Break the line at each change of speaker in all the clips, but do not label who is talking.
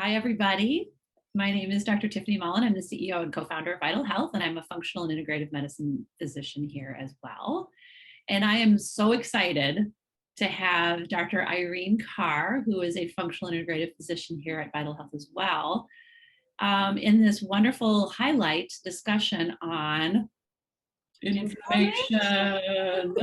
Hi, everybody. My name is Dr. Tiffany Mullen. I'm the CEO and co-founder of Vital Health, and I'm a functional and integrative medicine physician here as well. And I am so excited to have Dr. Irene Carr, who is a functional and integrative physician here at Vital Health as well, in this wonderful highlight discussion on inflammation.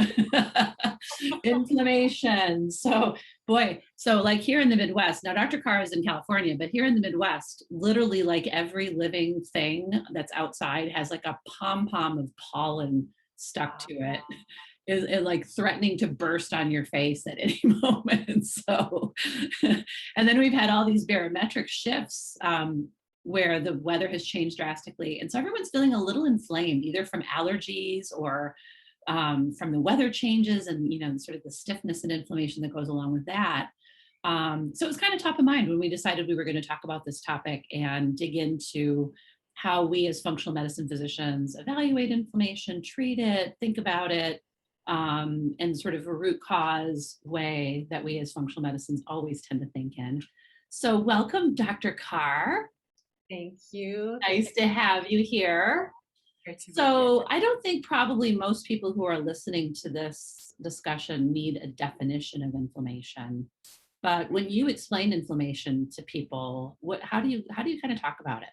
Inflammation. So like here in the Midwest, now Dr. Carr is in California, but here in the Midwest, literally like every living thing that's outside has like a pom-pom of pollen stuck to it. Is it like threatening to burst on your face at any moment. So, and then we've had all these barometric shifts where the weather has changed drastically. And so everyone's feeling a little inflamed, either from allergies or from the weather changes and, sort of the stiffness and inflammation that goes along with that. So it was kind of top of mind when we decided we were going to talk about this topic and dig into how we as functional medicine physicians evaluate inflammation, treat it, think about it, and sort of a root cause way that we as functional medicines always tend to think in. So welcome, Dr. Carr.
Thank you.
Nice to have you here. So I don't think probably most people who are listening to this discussion need a definition of inflammation. But when you explain inflammation to people, how do you kind of talk about it?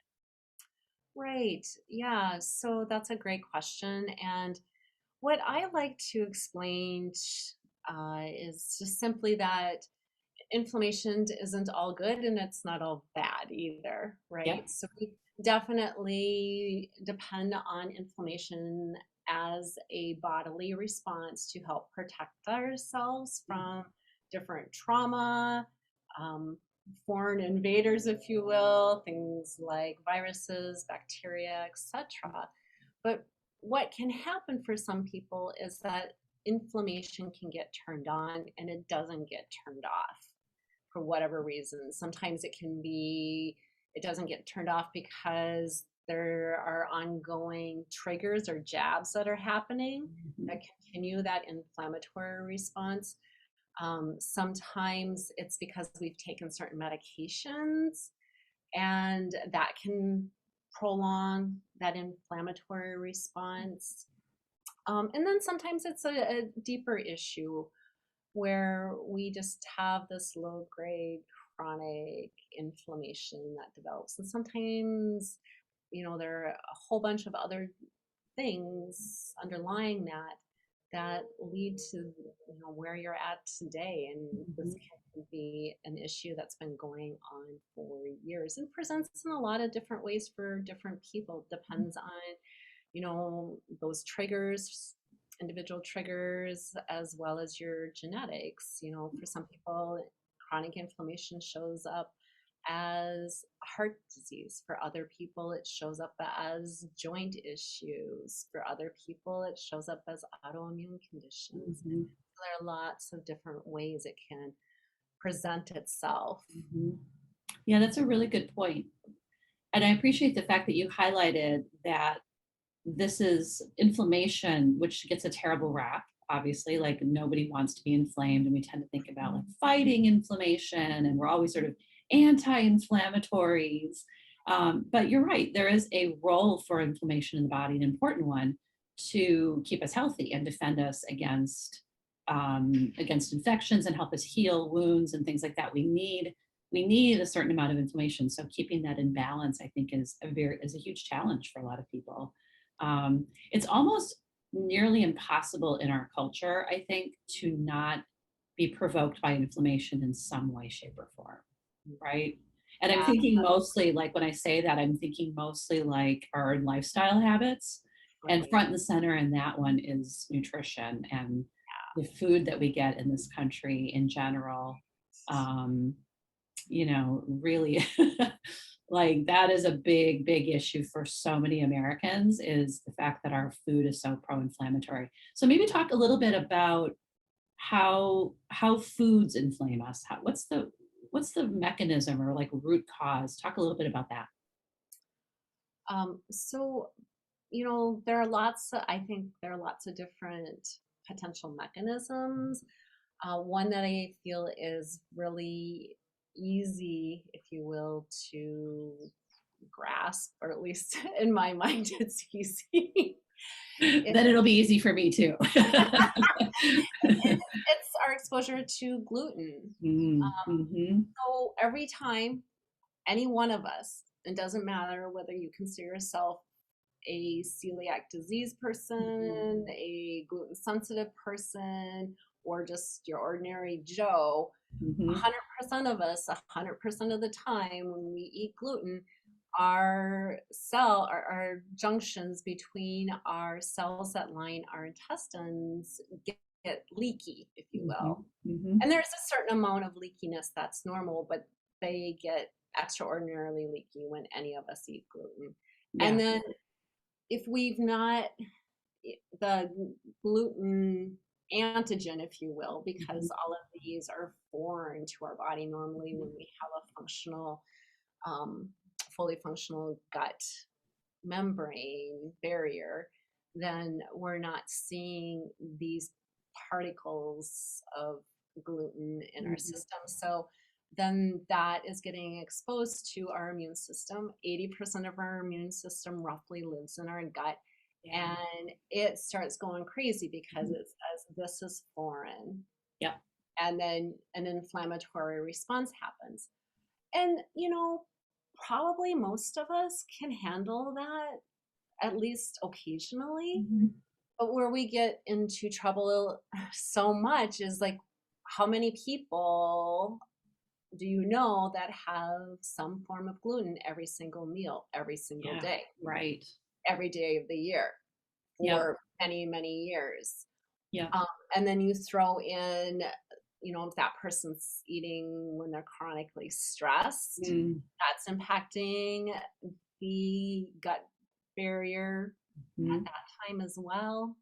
Right. Yeah. So that's a great question. And what I like to explain is just simply that inflammation isn't all good and it's not all bad either.
Yeah.
Right. So we definitely depend on inflammation as a bodily response to help protect ourselves from different trauma, um, foreign invaders, if you will, things like viruses, bacteria, etc. But what can happen for some people is that inflammation can get turned on and it doesn't get turned off for whatever reason. Sometimes it doesn't get turned off because there are ongoing triggers or jabs that are happening that continue that inflammatory response. Sometimes it's because we've taken certain medications and that can prolong that inflammatory response. And then sometimes it's a deeper issue where we just have this low grade chronic inflammation that develops. And sometimes, there are a whole bunch of other things underlying that lead to where you're at today, and this can be an issue that's been going on for years and presents in a lot of different ways for different people. Depends on those triggers, individual triggers, as well as your genetics. For some people, chronic inflammation shows up as heart disease. For other people, it shows up as joint issues. For other people, it shows up as autoimmune conditions.
Mm-hmm.
There are lots of different ways it can present itself.
Mm-hmm. Yeah, that's a really good point. And I appreciate the fact that you highlighted that this is inflammation, which gets a terrible rap, obviously. Like nobody wants to be inflamed, and we tend to think about like fighting inflammation, and we're always sort of anti-inflammatories. But you're right, there is a role for inflammation in the body, an important one, to keep us healthy and defend us against infections and help us heal wounds and things like that. We need a certain amount of inflammation. So keeping that in balance, I think, is a huge challenge for a lot of people. It's almost nearly impossible in our culture, I think, to not be provoked by inflammation in some way, shape, or form, right? And I'm thinking mostly, like when I say that, I'm thinking mostly like our lifestyle habits. And front and center in that one is nutrition and the food that we get in this country in general. Really like that is a big, big issue for so many Americans, is the fact that our food is so pro-inflammatory. So maybe talk a little bit about how foods inflame us. What's the mechanism or like root cause? Talk a little bit about that.
So, I think there are lots of different potential mechanisms. One that I feel is really easy, if you will, to grasp, or at least in my mind, it's easy. It,
Then it'll be easy for me too.
it's our exposure to gluten.
Mm-hmm.
So every time any one of us, it doesn't matter whether you consider yourself a celiac disease person, a gluten sensitive person, or just your ordinary Joe,
Mm-hmm.
100% of us, 100% of the time when we eat gluten, our junctions between our cells that line our intestines get leaky, if you will.
Mm-hmm.
And there's a certain amount of leakiness that's normal, but they get extraordinarily leaky when any of us eat gluten.
Yeah.
And then if we've not the gluten antigen, if you will, because all of these are foreign to our body normally when we have a functional, um, fully functional gut membrane barrier, then we're not seeing these particles of gluten in our system. So then that is getting exposed to our immune system. 80% of our immune system roughly lives in our gut.
Yeah.
And it starts going crazy because it says this is foreign.
Yeah.
And then an inflammatory response happens. And, probably most of us can handle that at least occasionally.
Mm-hmm.
But where we get into trouble so much is like, how many people do you know that have some form of gluten every single meal, every single day,
Right.
every day of the year for many, many years?
Yeah.
And then you throw in, if that person's eating when they're chronically stressed, that's impacting the gut barrier at that time as well,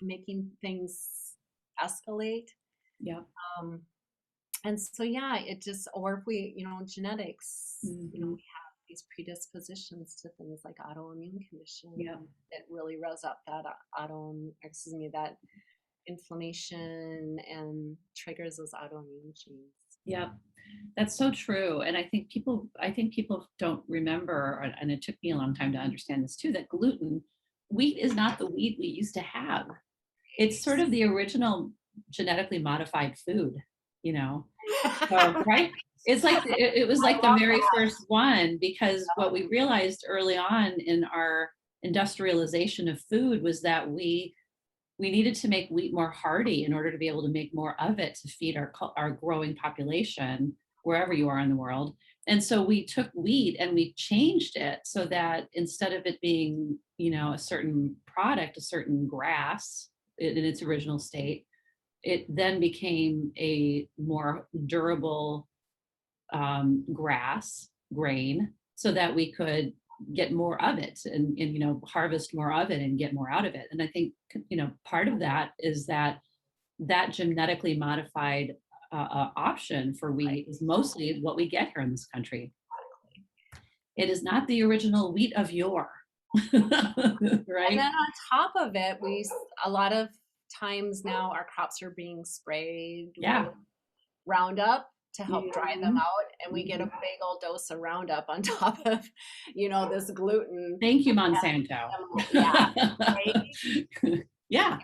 making things escalate.
Yeah.
And so, it just, or if we, genetics, we have these predispositions to things like autoimmune condition.
Yeah.
It really revs up that that inflammation and triggers those autoimmune genes.
Yeah. That's so true. And I think people don't remember, and it took me a long time to understand this too, that wheat is not the wheat we used to have. It's sort of the original genetically modified food, So, right? It's like it was like the very first one, because what we realized early on in our industrialization of food was that we needed to make wheat more hardy in order to be able to make more of it to feed our growing population wherever you are in the world. And so we took wheat and we changed it so that instead of it being, a certain product, a certain grass in its original state, it then became a more durable grain, so that we could get more of it and harvest more of it and get more out of it. And I think part of that is that genetically modified option for wheat is mostly what we get here in this country. It is not the original wheat of yore. Right.
And then on top of it, a lot of times now our crops are being sprayed with Roundup to help dry them out, and we get a big old dose of Roundup on top of this gluten.
Thank you, Monsanto.
Yeah.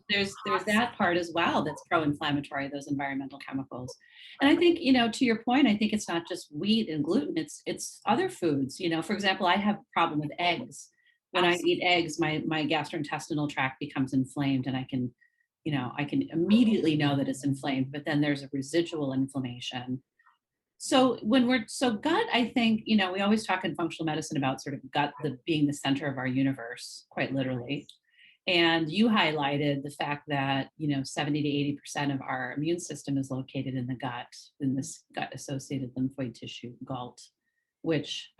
There's that part as well that's pro-inflammatory, those environmental chemicals. And I think, to your point, I think it's not just wheat and gluten, it's other foods. For example, I have a problem with eggs. When I eat eggs, my gastrointestinal tract becomes inflamed, and I can immediately know that it's inflamed, but then there's a residual inflammation. So gut, I think, we always talk in functional medicine about sort of gut being the center of our universe, quite literally. And you highlighted the fact that, 70 to 80% of our immune system is located in the gut, in this gut-associated lymphoid tissue, GALT, which,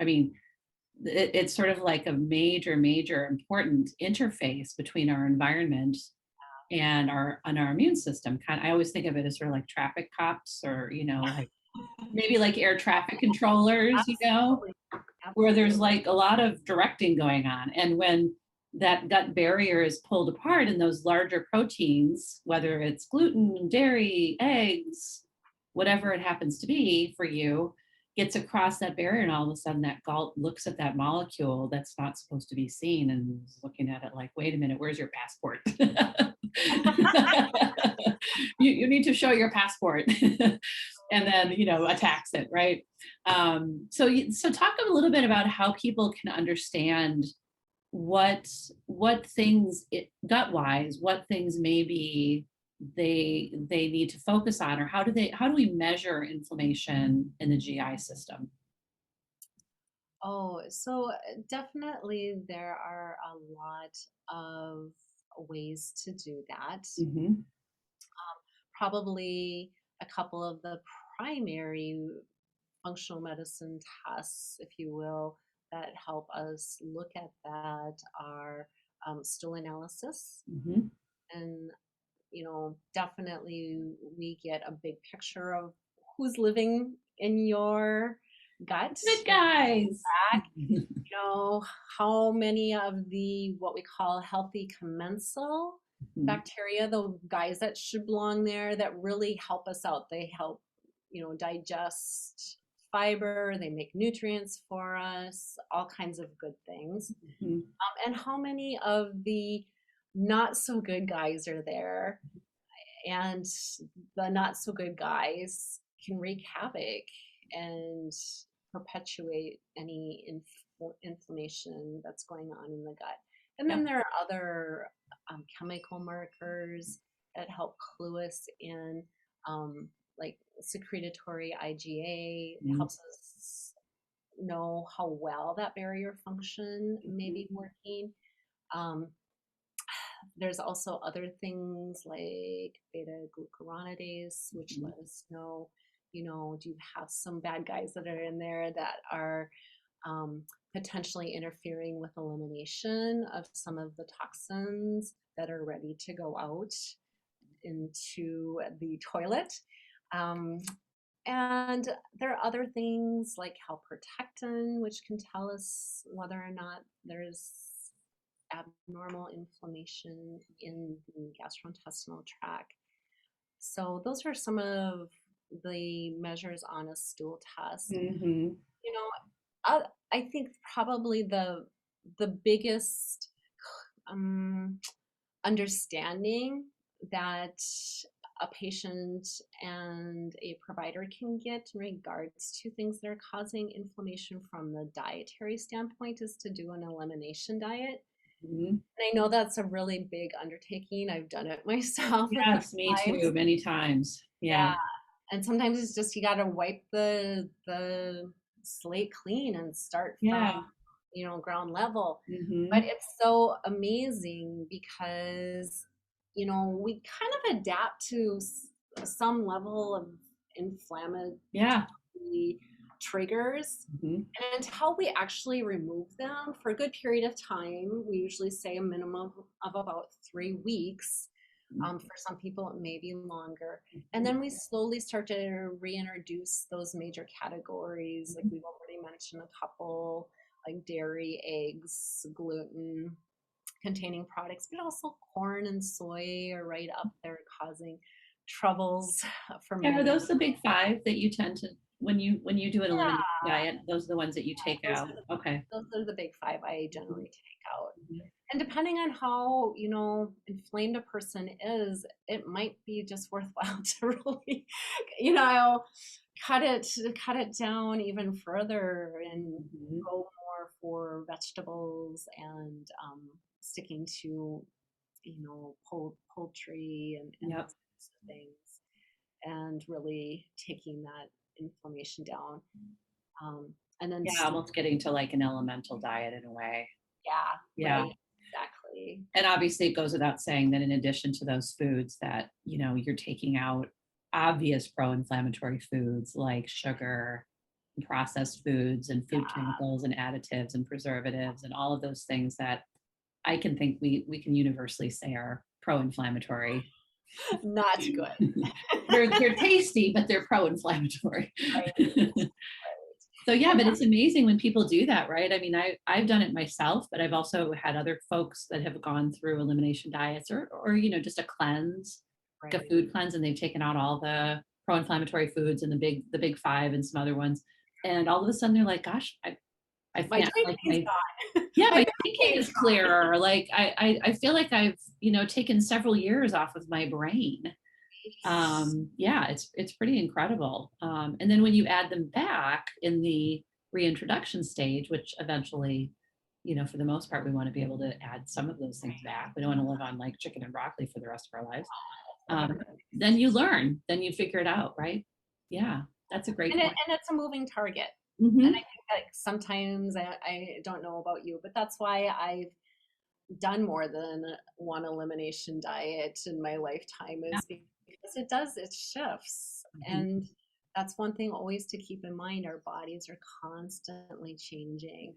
it's sort of like a major, major important interface between our environment and our immune system. I always think of it as sort of like traffic cops, or, like maybe like air traffic controllers,
Absolutely.
where there's like a lot of directing going on. And when that gut barrier is pulled apart, and those larger proteins, whether it's gluten, dairy, eggs, whatever it happens to be for you gets across that barrier, and all of a sudden that gulp looks at that molecule that's not supposed to be seen and is looking at it like, wait a minute, where's your passport? You need to show your passport. And then, attacks it, right? So talk a little bit about how people can understand what things, gut wise, what things maybe they need to focus on, or how do we measure inflammation in the GI system?
Oh, so definitely there are a lot of ways to do that.
Hmm.
Probably a couple of the primary functional medicine tests, if you will, that help us look at that are stool analysis.
Hmm.
And, definitely we get a big picture of who's living in your gut.
Good guys.
Back, how many of the what we call healthy commensal
Mhm.
bacteria, the guys that should belong there, that really help us out. They help, digest fiber, they make nutrients for us, all kinds of good things.
Mhm.
And how many of the not so good guys are there, and the not so good guys can wreak havoc and perpetuate any inflammation that's going on in the gut. And
Yep.
then there are other chemical markers that help clue us in, like secretory IgA
Mhm.
helps us know how well that barrier function may
Mhm.
be working. Um, there's also other things like beta glucuronidase, which
Mhm.
let us know, do you have some bad guys that are in there that are potentially interfering with elimination of some of the toxins that are ready to go out into the toilet. Um, and there are other things like calprotectin, which can tell us whether or not there's abnormal inflammation in the gastrointestinal tract. So those are some of the measures on a stool test.
Mhm.
You know, I think probably the biggest um, understanding that a patient and a provider can get in regards to things that are causing inflammation from the dietary standpoint is to do an elimination diet.
Mhm.
And I know that's a really big undertaking. I've done it myself a few
Yes, me
times.
too, many times.
Yeah.
Yeah.
And sometimes it's just you gotta wipe the slate clean and start from,
Yeah.
ground level. But
Mhm.
it's so amazing because, we kind of adapt to some level of inflammatory
Yeah.
triggers.
Mhm.
And until we actually remove them for a good period of time, we usually say a minimum of about 3 weeks. For some people, it may be longer. And
Mhm.
then we slowly start to reintroduce those major categories. Like we've already mentioned a couple, like dairy, eggs, gluten containing products, but also corn and soy are right up there causing troubles for
Yeah, are
many.
those the big five that you tend to, when you do an elimination
Yeah,
diet, those are the ones that you take
those
out?
are the
Okay.
those are the big five I
Mhm.
generally take out.
Mhm.
And depending on how, inflamed a person is, it might be just worthwhile to really, you know, cut it down even further and
Mhm.
go more for vegetables and sticking to, poultry and
Yep.
those types of things, and really taking that inflammation down. And then,
Yeah, almost getting to like an elemental diet in a way.
yeah,
Yeah.
right, exactly.
And obviously it goes without saying that in addition to those foods that, you're taking out obvious pro-inflammatory foods like sugar and processed foods and food
Yeah,
chemicals and additives and preservatives and all of those things that I can think we can universally say are pro-inflammatory.
not good.
They're tasty, but they're pro-inflammatory.
Right,
So yeah,
and
but it's amazing when people do that, right? I mean, I've done it myself, but I've also had other folks that have gone through elimination diets or just a cleanse, like a
right,
food cleanse, and they've taken out all the pro-inflammatory foods and the big five and some other ones. And all of a sudden they're like, gosh, I
My
feel like
drinking's gone.
yeah,
My
my
back
thinking
pain's
is clearer. Like I feel like I've, taken several years off of my brain. Yeah, it's pretty incredible. And then when you add them back in the reintroduction stage, which eventually, for the most part, we want to be able to add some of those things back. We don't want to live on like chicken and broccoli for the rest of our lives.
gone.
Then you learn, then you figure it out, right? Yeah, that's a great
And
point.
it's a moving target. And I
Hmm.
think like sometimes I don't know about you, but that's why I've done more than one elimination diet in my lifetime
Yeah.
is because it shifts.
Mhm.
And that's one thing always to keep in mind. Our bodies are constantly changing.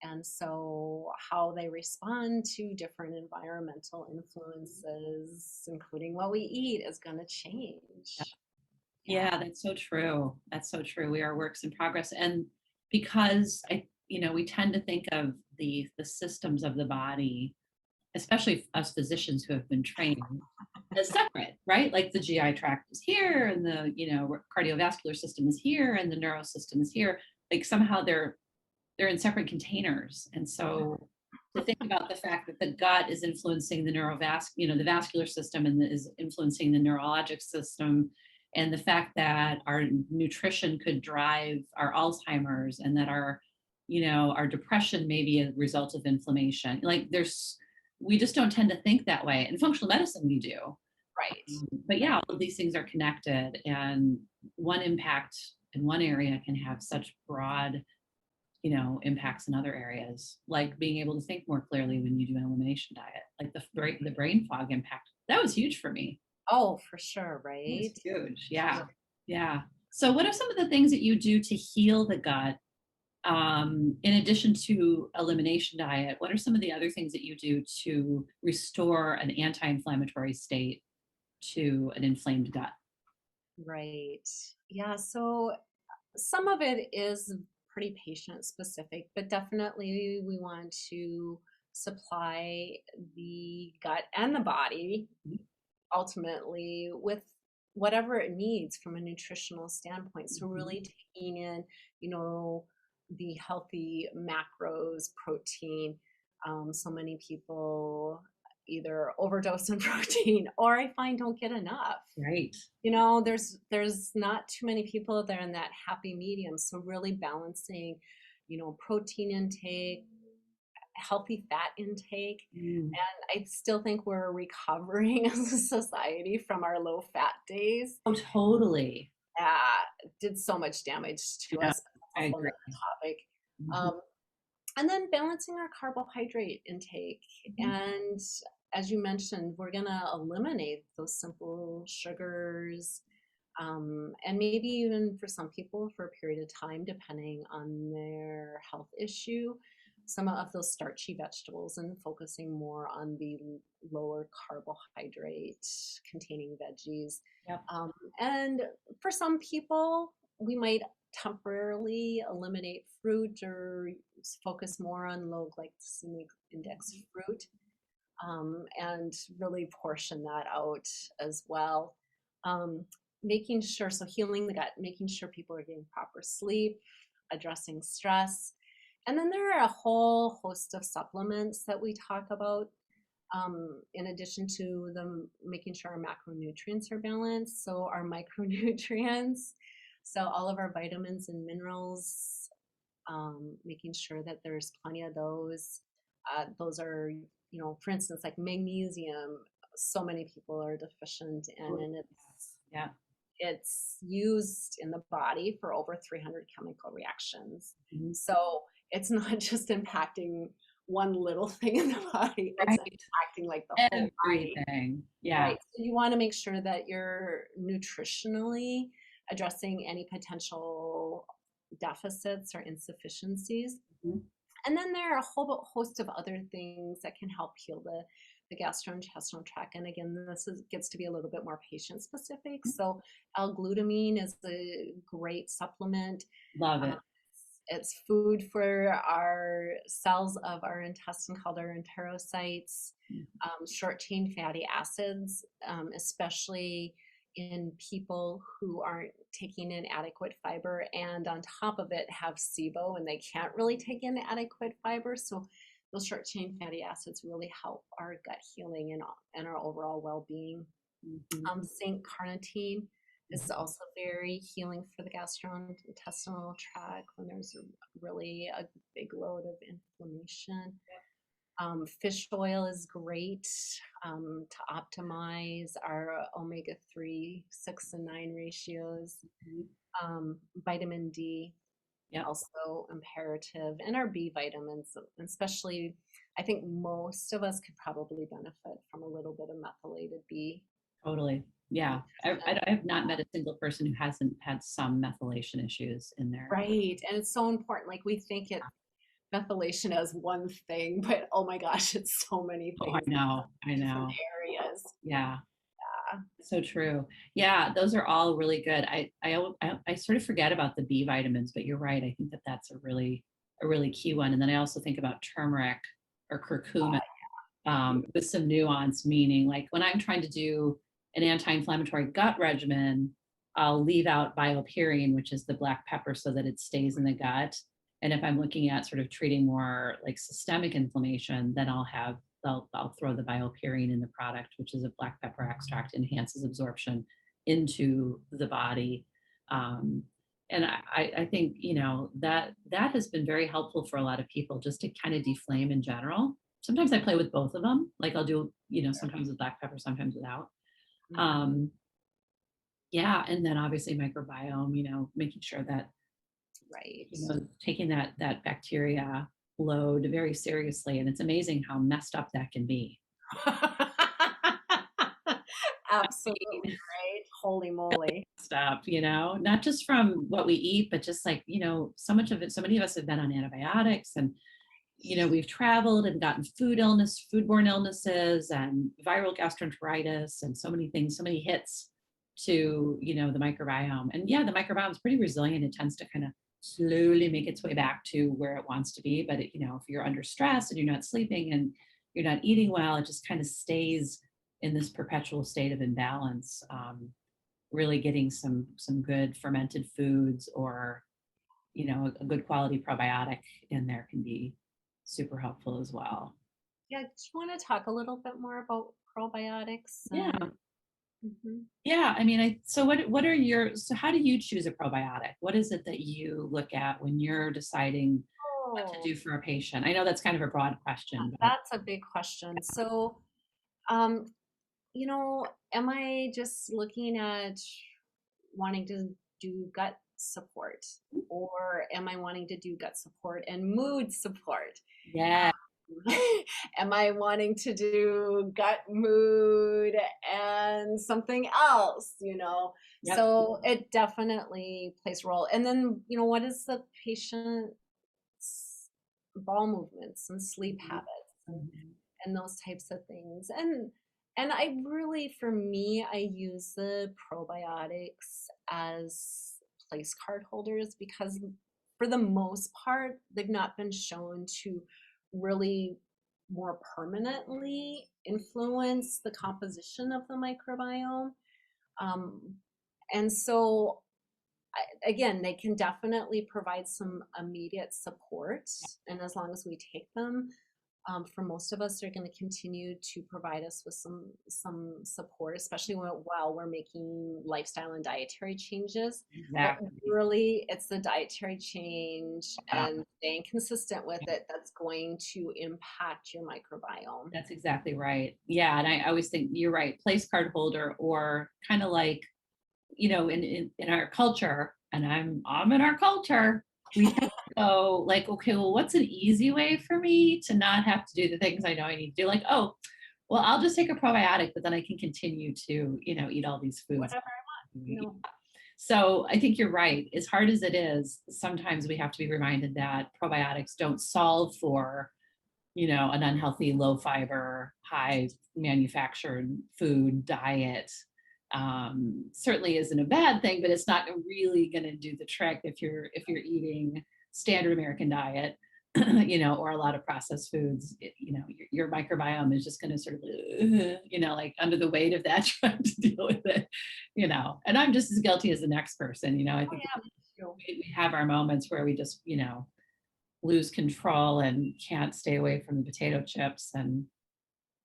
And so how they respond to different environmental influences, including what we eat, is going to change.
Yeah,
Yeah.
that's so true. That's so true. We are works in progress. And because we tend to think of the systems of the body, especially us physicians who have been trained as separate, right? Like the GI tract is here and the, cardiovascular system is here and the neuro system is here. Like somehow they're in separate containers. And so to think about the fact that the gut is influencing the the vascular system and is influencing the neurologic system, and the fact that our nutrition could drive our Alzheimer's and that our depression may be a result of inflammation. Like we just don't tend to think that way. In functional medicine, we do.
Right.
But yeah,
Right.
all of these things are connected, and one impact in one area can have such broad impacts in other areas, like being able to think more clearly when you do an elimination diet, like the brain fog impact. That was huge for me.
Oh, for sure,
It was
right?
huge. Yeah. Yeah. So what are some of the things that you do to heal the gut? In addition to elimination diet, what are some of the other things that you do to restore an anti-inflammatory state to an inflamed gut?
Right. Yeah. So some of it is pretty patient specific, but definitely we want to supply the gut and the body ultimately with whatever it needs from a nutritional standpoint. So
Mhm.
really taking in, you know, the healthy macros, protein. So many people either overdose on protein or I find don't get enough.
Right.
There's not too many people out there in that happy medium. So really balancing, protein intake, healthy fat intake.
Mm.
And I still think we're recovering as a society from our low fat days.
Oh, totally.
Did so much damage to
Yeah,
us. That's
I
a whole
agree.
nother topic.
Mhm.
Um, and then balancing our carbohydrate intake.
Mhm.
And as you mentioned, we're going to eliminate those simple sugars, and maybe even for some people for a period of time, depending on their health issue, some of those starchy vegetables and focusing more on the lower carbohydrate containing veggies.
Yep.
Um, and for some people, we might temporarily eliminate fruit or focus more on low glycemic index fruit, and really portion that out as well. Um, Making sure, so healing the gut, making sure people are getting proper sleep, addressing stress. And then there are a whole host of supplements that we talk about, in addition to them making sure our macronutrients are balanced. So our micronutrients, so all of our vitamins and minerals, making sure that there's plenty of those. Those are, for instance, like magnesium. So many people are deficient in,
Oh,
and
yeah.
it's used in the body for over 300 chemical reactions.
Mhm.
So it's not just impacting one little thing in the body; it's
Right.
impacting like the whole body.
Everything. Yeah.
Right. So you want to make sure that you're nutritionally addressing any potential deficits or insufficiencies.
Mhm.
And then there are a whole host of other things that can help heal the gastrointestinal tract. And again, gets to be a little bit more patient specific. So L-glutamine is a great supplement.
Love
Uh,
it.
it's food for our cells of our intestine called our enterocytes. Short chain fatty acids, especially in people who aren't taking in adequate fiber, and on top of it have SIBO and they can't really take in adequate fiber. So those short chain fatty acids really help our gut healing and our overall well-being. Zinc carnitine is also very healing for the gastrointestinal tract when there's really a big load of inflammation. Fish oil is great to optimize our omega-3, 6, and 9 ratios. Vitamin D, also imperative, and our B vitamins, especially. I think most of us could probably benefit from a little bit of methylated B.
Totally. Yeah. I have not met a single person who hasn't had some methylation issues in there.
Right. And it's so important. Like we think it methylation as one thing, but oh my gosh, it's so many things.
Oh, I know.
Different areas.
Yeah. So true. Yeah, those are all really good. I sort of forget about the B vitamins, but you're right. I think that that's a really key one. And then I also think about turmeric or curcumin with some nuance, meaning like when I'm trying to do an anti-inflammatory gut regimen, I'll leave out BioPerine, which is the black pepper, so that it stays in the gut. And if I'm looking at sort of treating more like systemic inflammation, then I'll throw the BioPerine in the product, which is a black pepper extract, enhances absorption into the body. And I think, that has been very helpful for a lot of people just to kind of deflame in general. Sometimes I play with both of them. Like I'll do, sometimes with black pepper, sometimes without. Yeah. And then obviously microbiome, making sure that, taking that bacteria load very seriously. And it's amazing how messed up that can be.
Absolutely right. Holy moly.
Stuff, not just from what we eat, but just like, so much of it, so many of us have been on antibiotics and, we've traveled and gotten foodborne illnesses and viral gastroenteritis and so many things, so many hits to, the microbiome. And yeah, the microbiome is pretty resilient. It tends to kind of slowly make its way back to where it wants to be. But, if you're under stress and you're not sleeping and you're not eating well, it just kind of stays in this perpetual state of imbalance. Really getting some good fermented foods or, a good quality probiotic in there can be super helpful as well.
Yeah. Do you want to talk a little bit more about probiotics?
Yeah. Yeah. I mean, so how do you choose a probiotic? What is it that you look at when you're deciding what to do for a patient? I know that's kind of a broad question.
That's a big question. So, am I just looking at wanting to do gut support, or am I wanting to do gut support and mood support?
Yeah.
Am I wanting to do gut, mood, and something else, Yep. So it definitely plays a role. And then, what is the patient's bowel movements and sleep habits and those types of things. And I really, for me, I use the probiotics as place card holders because for the most part, they've not been shown to really more permanently influence the composition of the microbiome. And so, again, they can definitely provide some immediate support. And as long as we take them, for most of us, they're going to continue to provide us with some support, especially while we're making lifestyle and dietary changes. Exactly. But really, it's the dietary change and staying consistent with it that's going to impact your microbiome.
That's exactly right. Yeah, and I always think you're right. Place card holder, or kind of like, in our culture, and I'm in our culture. We have to go like, okay, well, what's an easy way for me to not have to do the things I know I need to do? Like, oh, well, I'll just take a probiotic, but then I can continue to, eat all these foods.
Whatever I want.
So I think you're right. As hard as it is, sometimes we have to be reminded that probiotics don't solve for, an unhealthy, low fiber, high manufactured food diet. Certainly isn't a bad thing, but it's not really going to do the trick if you're eating standard American diet. or a lot of processed foods, your microbiome is just going to sort of, like under the weight of that, trying to deal with it, and I'm just as guilty as the next person. I
Oh
think
yeah, me too.
we have our moments where we just, lose control and can't stay away from the potato chips. And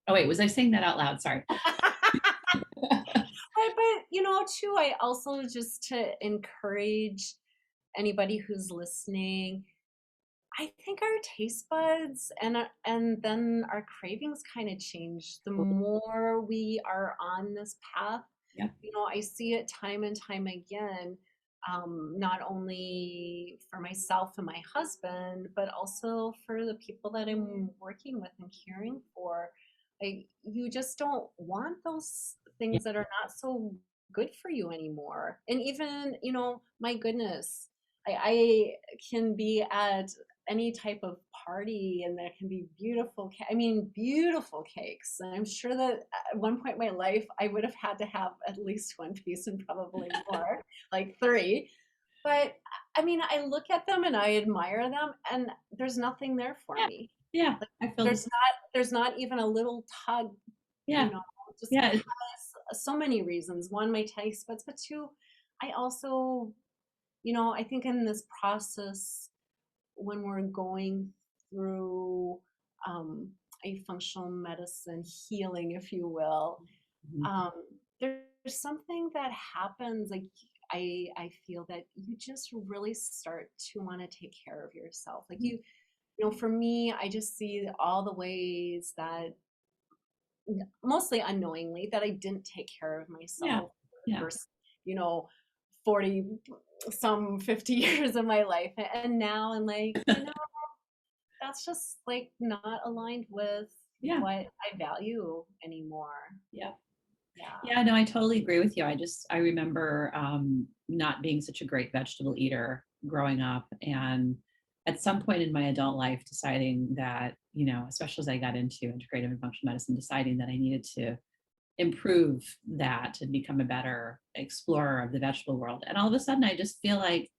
oh, wait, was I saying that out loud? Sorry.
But too, I also just to encourage anybody who's listening, I think our taste buds and then our cravings kind of change the more we are on this path.
Yeah.
I see it time and time again, not only for myself and my husband, but also for the people that I'm working with and caring for. Like, you just don't want those
Yeah.
things that are not so good for you anymore. And even, my goodness, I can be at any type of party and there can be beautiful cakes, and I'm sure that at one point in my life I would have had to have at least one piece and probably more, like three. But I look at them and I admire them, and there's nothing there for
Yeah.
me.
Yeah.
Like,
I feel
there's
this.
not even a little tug, you
Yeah.
know just
Yeah.
because so many reasons. One, my taste buds, but two, I also, I think in this process, when we're going through um, a functional medicine healing, if you will,
Mhm.
um, there's something that happens. Like, I feel that you just really start to want to take care of yourself. Like, for me, I just see all the ways that, mostly unknowingly, that I didn't take care of
Yeah.
myself
Yeah.
for, you know, 40 some 50 years of my life. And now I'm like, that's just like not aligned with
Yeah.
what I value anymore.
Yeah.
Yeah.
Yeah, no, I totally agree with you. I remember not being such a great vegetable eater growing up, and at some point in my adult life, deciding that, especially as I got into integrative and functional medicine, deciding that I needed to improve that and become a better explorer of the vegetable world. And all of a sudden, I just feel like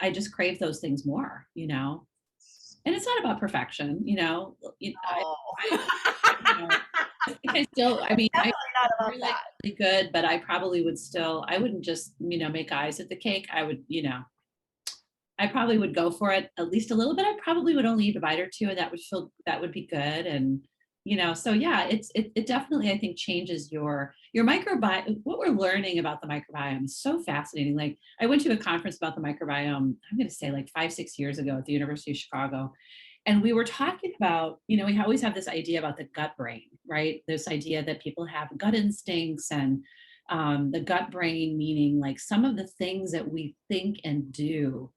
I just crave those things more, And it's not about perfection,
Oh.
I think I still, I
Definitely not about
really like
that.
really good, but I probably would still, I wouldn't just, make eyes at the cake. I would, I probably would go for it at least a little bit. I probably would only eat a bite or two, and that would be good. And, so yeah, it definitely, I think, changes your microbiome. What we're learning about the microbiome is so fascinating. Like, I went to a conference about the microbiome, I'm going to say like 5, 6 years ago at the University of Chicago. And we were talking about, we always have this idea about the gut brain, right? This idea that people have gut instincts, and the gut brain, meaning like some of the things that we think and do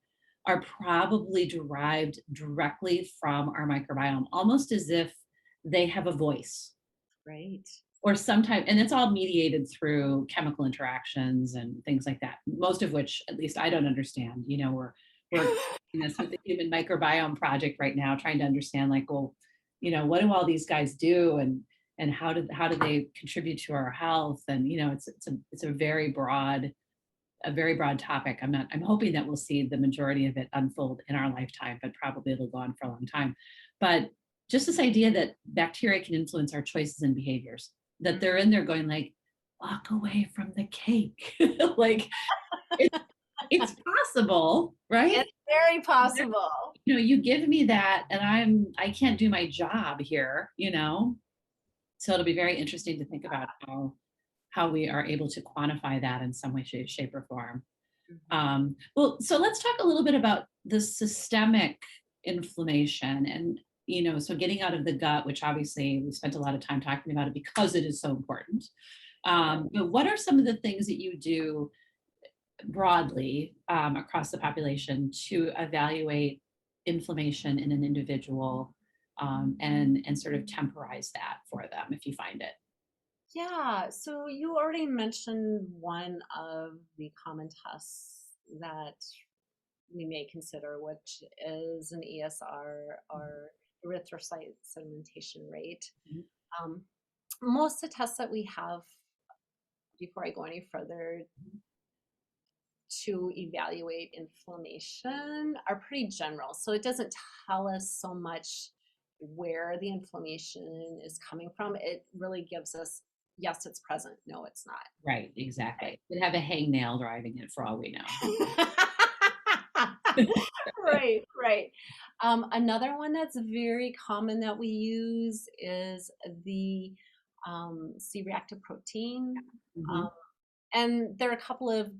are probably derived directly from our microbiome, almost as if they have a voice.
Right.
Or sometimes, and it's all mediated through chemical interactions and things like that, most of which, at least, I don't understand. We're doing this with the Human Microbiome Project right now, trying to understand, like, well, what do all these guys do, and how do they contribute to our health? And it's a very broad topic. I'm hoping that we'll see the majority of it unfold in our lifetime, but probably it'll go on for a long time. But just this idea that bacteria can influence our choices and behaviors, that they're in there going like, walk away from the cake. Like, it, it's possible, right?
It's very possible.
You give me that and I can't do my job here, So it'll be very interesting to think about how we are able to quantify that in some way, shape, or form.
Mhm.
Well, so let's talk a little bit about the systemic inflammation, and so getting out of the gut, which obviously we spent a lot of time talking about it because it is so important. But what are some of the things that you do broadly across the population to evaluate inflammation in an individual, and sort of temporize that for them if you find it?
Yeah, so you already mentioned one of the common tests that we may consider, which is an ESR, or erythrocyte sedimentation rate.
Mhm.
Um, Most of the tests that we have, before I go any further, to evaluate inflammation are pretty general. So it doesn't tell us so much where the inflammation is coming from. It really gives us, yes, it's present. No, it's not.
Right, exactly. Could have a hangnail driving it for all we know.
Right, right. Another one that's very common that we use is the C-reactive protein.
Mhm.
Um, and there are a couple of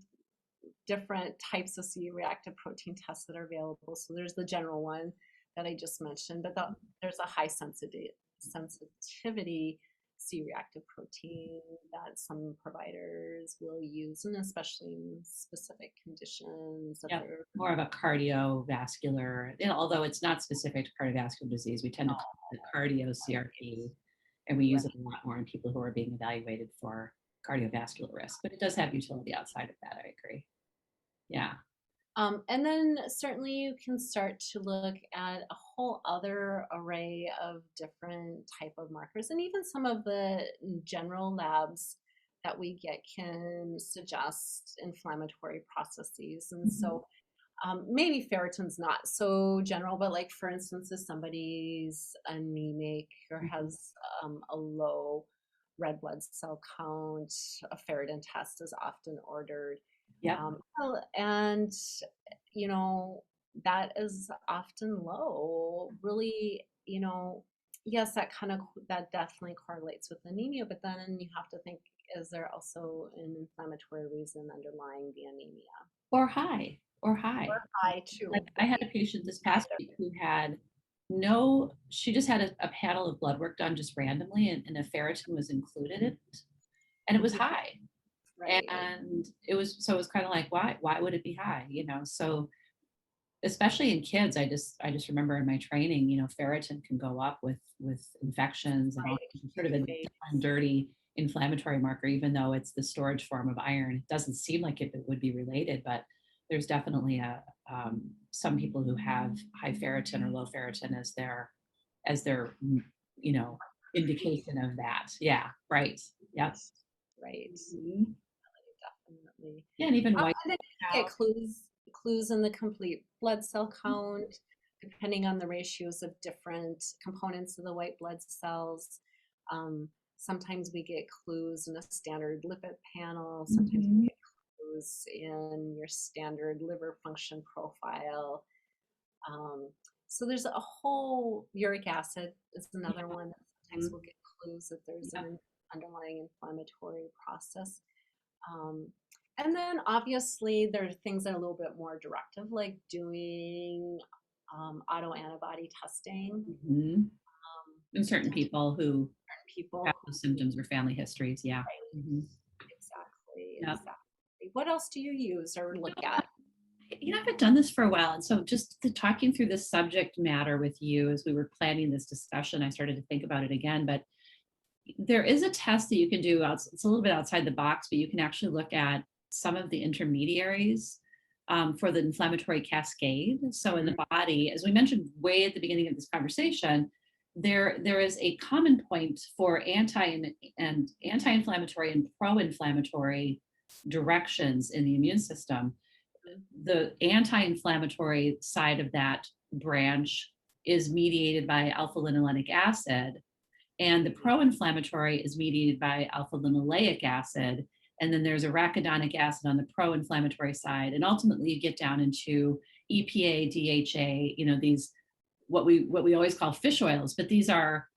different types of C-reactive protein tests that are available. So there's the general one that I just mentioned, but there's a high sensitivity C-reactive protein that some providers will use, and especially in specific conditions that
Yep,
they're
more of a cardiovascular, although it's not specific to cardiovascular disease, we tend to call it cardio CRP, and we use
right.
it a lot more in people who are being evaluated for cardiovascular risk, but it does have utility outside of that, I agree. Yeah.
And then certainly you can start to look at a whole other array of different type of markers, and even some of the general labs that we get can suggest inflammatory processes. And
Mhm.
so maybe ferritin's not so general, but like for instance, if somebody's anemic or has a low red blood cell count, a ferritin test is often ordered.
Yep.
And you know, that is often low. Really, yes, that definitely correlates with anemia, but then you have to think, is there also an inflammatory reason underlying the anemia?
Or high, or
Or
high.
high
Like
too,
I had a
right?
patient this past
Either.
week who had no, she just had a panel of blood work done just randomly, and a ferritin was included in it, and it was
Mhm.
high.
Right.
And it was kind of like, why would it be high? So especially in kids, I just remember in my training, ferritin can go up with infections and all,
Right.
sort of a
Right.
dirty inflammatory marker, even though it's the storage form of iron. It doesn't seem like it would be related, but there's definitely some people who have high ferritin or low ferritin as their you know indication of that. Yeah, right. Yep.
Right.
Mhm.
Definitely.
Yeah, and even white
And then you get
cow.
clues in the complete blood cell count, depending on the ratios of different components of the white blood cells. Sometimes we get clues in a standard lipid panel. Sometimes we
Mhm.
get clues in your standard liver function profile. Um, so there's a whole uric acid is another one that sometimes
Mhm.
we'll get clues that there's
Yep.
an underlying inflammatory process. Um, and then obviously there are things that are a little bit more directive, like doing autoantibody testing.
Mhm. In certain
Testing
people who
people
have
who
those symptoms or family histories, yeah. Mhm.
exactly,
Yep.
exactly. What else do you use or look at?
I haven't done this for a while, and so just talking through this subject matter with you as we were planning this discussion, I started to think about it again. But there is a test that you can do. It's a little bit outside the box, but you can actually look at some of the intermediaries for the inflammatory cascade. So in the body, as we mentioned way at the beginning of this conversation, there is a common point for anti-inflammatory and pro-inflammatory directions in the immune system. The anti-inflammatory side of that branch is mediated by alpha linolenic acid, and the pro-inflammatory is mediated by alpha linoleic acid. And then there's arachidonic acid on the pro-inflammatory side. And ultimately you get down into EPA, DHA, these what we always call fish oils, but these are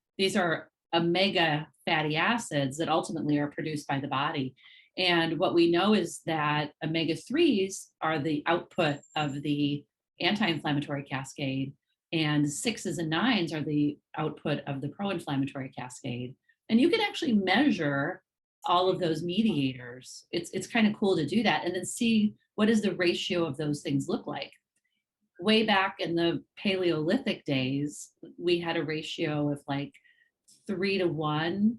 omega fatty acids that ultimately are produced by the body. And what we know is that omega 3s are the output of the anti-inflammatory cascade, and sixes and nines are the output of the pro-inflammatory cascade. And you can actually measure all of those mediators. It's kind of cool to do that and then see what does the ratio of those things look like. Way back in the Paleolithic days, we had a ratio of like 3-1,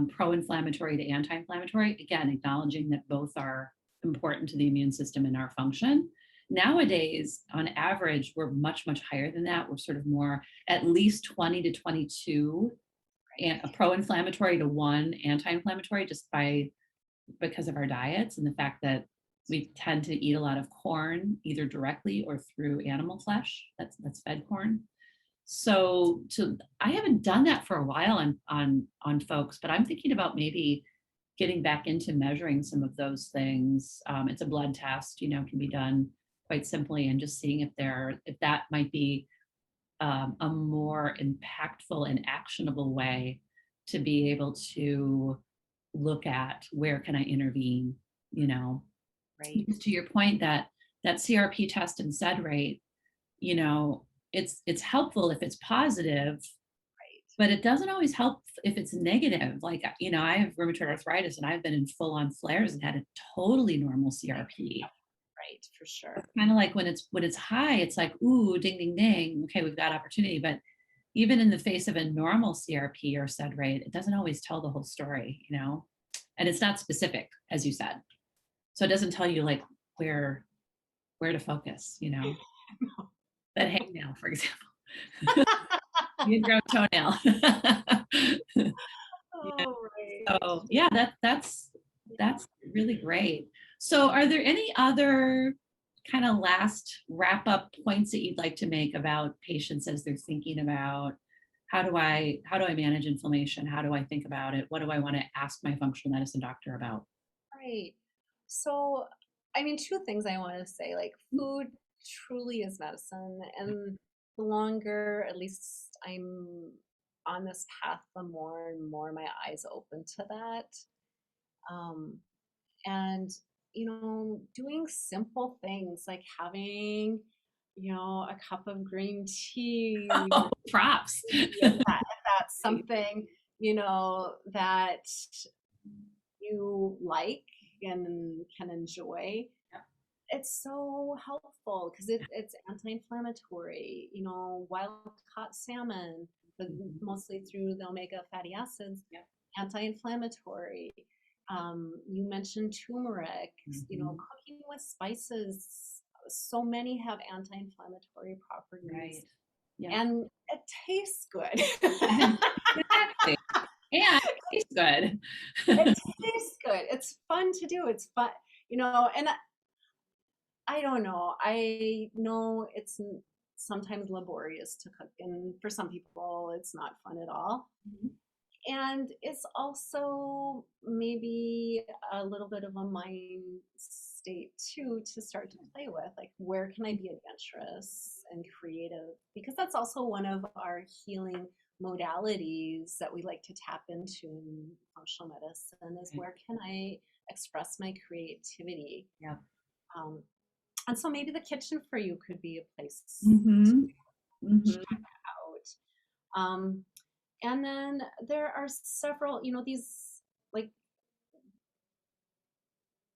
pro-inflammatory to anti-inflammatory. Again, acknowledging that both are important to the immune system and our function. Nowadays, on average, we're much, much higher than that. We're sort of more at least 20 to 22, and a pro-inflammatory to 1 anti-inflammatory, just because of our diets and the fact that We tend to eat a lot of corn, either directly or through animal flesh. That's fed corn. So I haven't done that for a while on folks, but I'm thinking about maybe getting back into measuring some of those things. It's a blood test, can be done quite simply, and just seeing if that might be a more impactful and actionable way to be able to look at where can I intervene, you know.
Right.
Because to your point, that CRP test and SED rate, it's helpful if it's positive,
Right.
but it doesn't always help if it's negative. Like, I have rheumatoid arthritis and I've been in full on flares and had a totally normal CRP.
Right, for sure.
Kind of like when it's high, it's like, ooh, ding, ding, ding. Okay, we've got opportunity. But even in the face of a normal CRP or SED rate, it doesn't always tell the whole story, and it's not specific, as you said. So it doesn't tell you like where to focus, that hangnail, for example. The ingrown toenail. Yeah.
Oh, right.
So yeah, that's really great. So are there any other kind of last wrap up points that you'd like to make about patients as they're thinking about how do I manage inflammation? How do I think about it? What do I want to ask my functional medicine doctor about?
Right. So, I mean, two things I want to say, like food truly is medicine. And the longer, at least I'm on this path, the more and more my eyes open to that. Um, and, doing simple things like having, a cup of green tea.
Oh, props.
That's something, that you like and can enjoy.
Yeah.
It's so helpful because it's anti-inflammatory. Wild caught salmon, but mostly through the omega fatty acids,
Yeah.
anti-inflammatory. You mentioned turmeric.
Mm-hmm.
Cooking with spices. So many have anti-inflammatory properties.
Right. Yeah.
And it tastes good.
Exactly. And it tastes good.
It tastes good. It's fun to do. It's fun, and I don't know. I know it's sometimes laborious to cook, and for some people, it's not fun at all.
Mhm.
And it's also maybe a little bit of a mind state too to start to play with. Like, where can I be adventurous and creative? Because that's also one of our healing modalities that we like to tap into in functional medicine is where can I express my creativity?
Yeah.
And so maybe the kitchen for you could be a place
Mm-hmm.
to
Mm-hmm.
check out. And then there are several, these like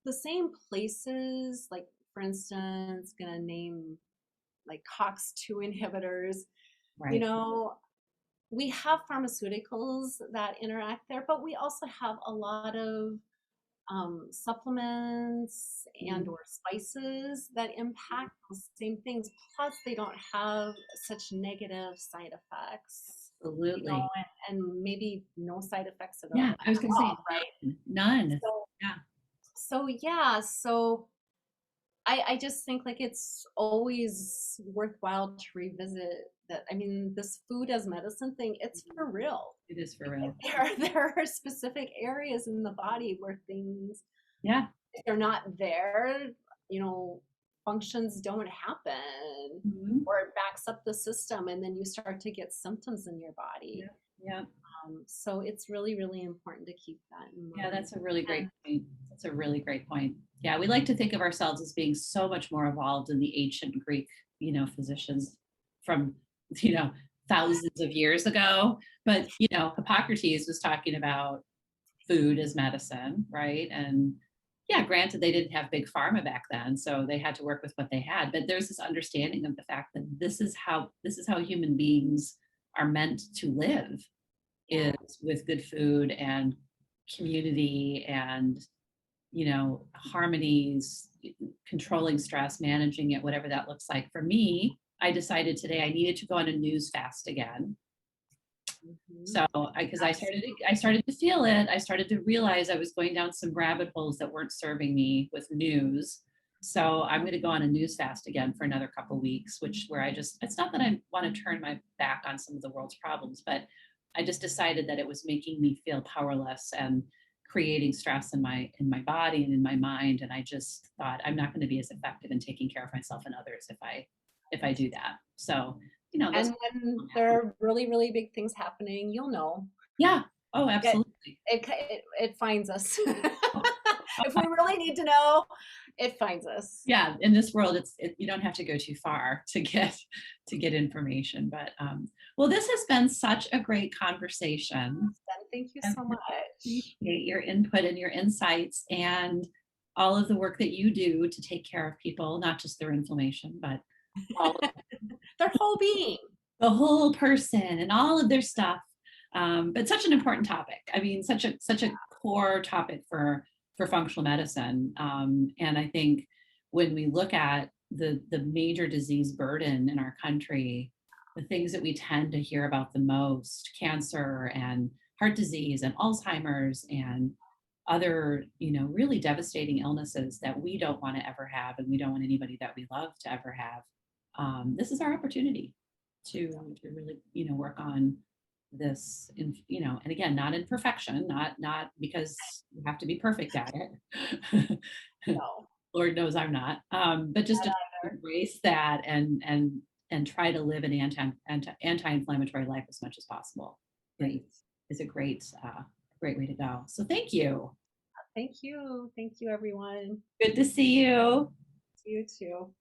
the same places, like for instance, gonna name like COX-2 inhibitors.
Right.
We have pharmaceuticals that interact there, but we also have a lot of supplements and or spices that impact those same things. Plus, they don't have such negative side effects.
Absolutely.
And maybe no side effects at all.
Yeah, I was going to say
Right?
none.
So,
Yeah.
so I just think like it's always worthwhile to revisit that. I mean, this food as medicine thing, it's for real.
It is for real.
There are specific areas in the body where things,
Yeah.
if they're not there, functions don't happen,
Mm-hmm.
or it backs up the system and then you start to get symptoms in your body.
Yeah.
So it's really, really important to keep that in mind.
Yeah, that's a really great point. That's a really great point. Yeah, we like to think of ourselves as being so much more evolved than the ancient Greek, physicians from, thousands of years ago. But, Hippocrates was talking about food as medicine, right? And yeah, granted, they didn't have big pharma back then, so they had to work with what they had. But there's this understanding of the fact that this is how human beings are meant to live, is with good food and community and harmonies, controlling stress, managing it, whatever that looks like. For me, I decided today I needed to go on a news fast again.
Mhm.
So because I started to feel it, I started to realize I was going down some rabbit holes that weren't serving me with news. So I'm going to go on a news fast again for another couple weeks, which where I just, it's not that I want to turn my back on some of the world's problems, but I just decided that it was making me feel powerless and creating stress in my body and in my mind. And I just thought I'm not going to be as effective in taking care of myself and others if I do that. So, those
And when there are really, really big things happening, you'll know.
yeah. Oh,
It
absolutely.
it finds us. If we really need to know, it finds us.
Yeah, in this world, you don't have to go too far to get information. But well, this has been such a great conversation.
And thank you
I
so much.
appreciate your input and your insights and all of the work that you do to take care of people, not just their inflammation, but all of
Their whole being.
the whole person and all of their stuff. But such an important topic. I mean, such a core topic for functional medicine. And I think when we look at the major disease burden in our country, the things that we tend to hear about the most, cancer and heart disease and Alzheimer's and other, really devastating illnesses that we don't want to ever have and we don't want anybody that we love to ever have. This is our opportunity to really work on this and again, not in perfection, not because you have to be perfect at it.
No,
Lord knows I'm not, but just to embrace that and try to live an anti-inflammatory life as much as possible is
right.
is a great way to go. So thank you.
Thank you. Thank you, everyone.
Good to see you.
You too.